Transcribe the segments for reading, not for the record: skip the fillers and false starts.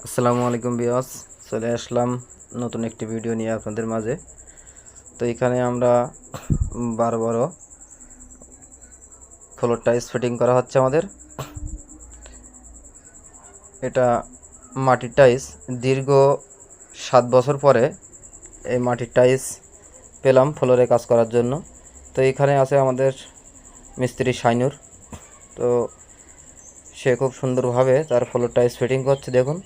আসসালামু আলাইকুম বিয়স, চলে আসলাম নতুন একটি ভিডিও নিয়ে আপনাদের মাঝে। তো এখানে আমরা 12 ফ্লোর টাইলস ফিটিং করা হচ্ছে আমাদের। এটা মাটির টাইলস, দীর্ঘ 7 বছর পরে এই মাটির টাইলস পেলাম ফ্লোরে কাজ করার জন্য। তো এখানে আছে আমাদের মিস্ত্রি শাইনুর। তো সে খুব সুন্দরভাবে তার ফ্লোর টাইলস ফিটিং করছে। দেখুন,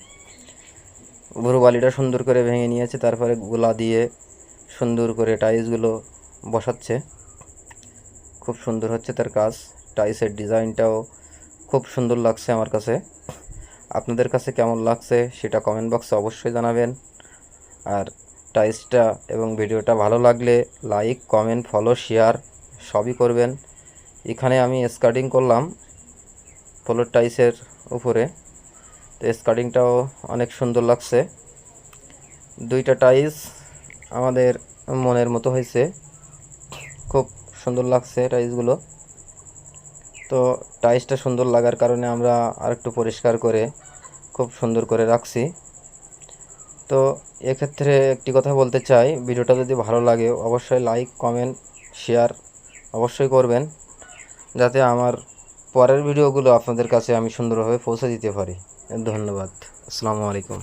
বুড়ো বালিটা সুন্দর করে ভেঙে নিয়েছে, তারপরে গোলা দিয়ে সুন্দর করে টাইলসগুলো বসাচ্ছে। খুব সুন্দর হচ্ছে তার কাজ। টাইলসের ডিজাইনটাও খুব সুন্দর লাগছে আমার কাছে। আপনাদের কাছে কেমন লাগছে সেটা কমেন্ট বক্সে অবশ্যই জানাবেন। আর টাইলসটা এবং ভিডিওটা ভালো লাগলে লাইক, কমেন্ট, ফলো, শেয়ার সবই করবেন। এখানে আমি স্কার্টিং করলাম ফ্লোর টাইলসের উপরে। তো স্কার্টিংটাও অনেক সুন্দর লাগছে। দুইটা টাইলস আমাদের মনের মতো হয়েছে, খুব সুন্দর লাগছে টাইলসগুলো। তো টাইলসটা সুন্দর লাগার কারণে আমরা আরেকটু পরিষ্কার করে খুব সুন্দর করে রাখছি। তো এক্ষেত্রে একটি কথা বলতে চাই, ভিডিওটা যদি ভালো লাগে অবশ্যই লাইক, কমেন্ট, শেয়ার অবশ্যই করবেন, যাতে আমার পরের ভিডিওগুলো আপনাদের কাছে আমি সুন্দরভাবে পৌঁছে দিতে পারি। ধন্যবাদ। আসসালামু আলাইকুম।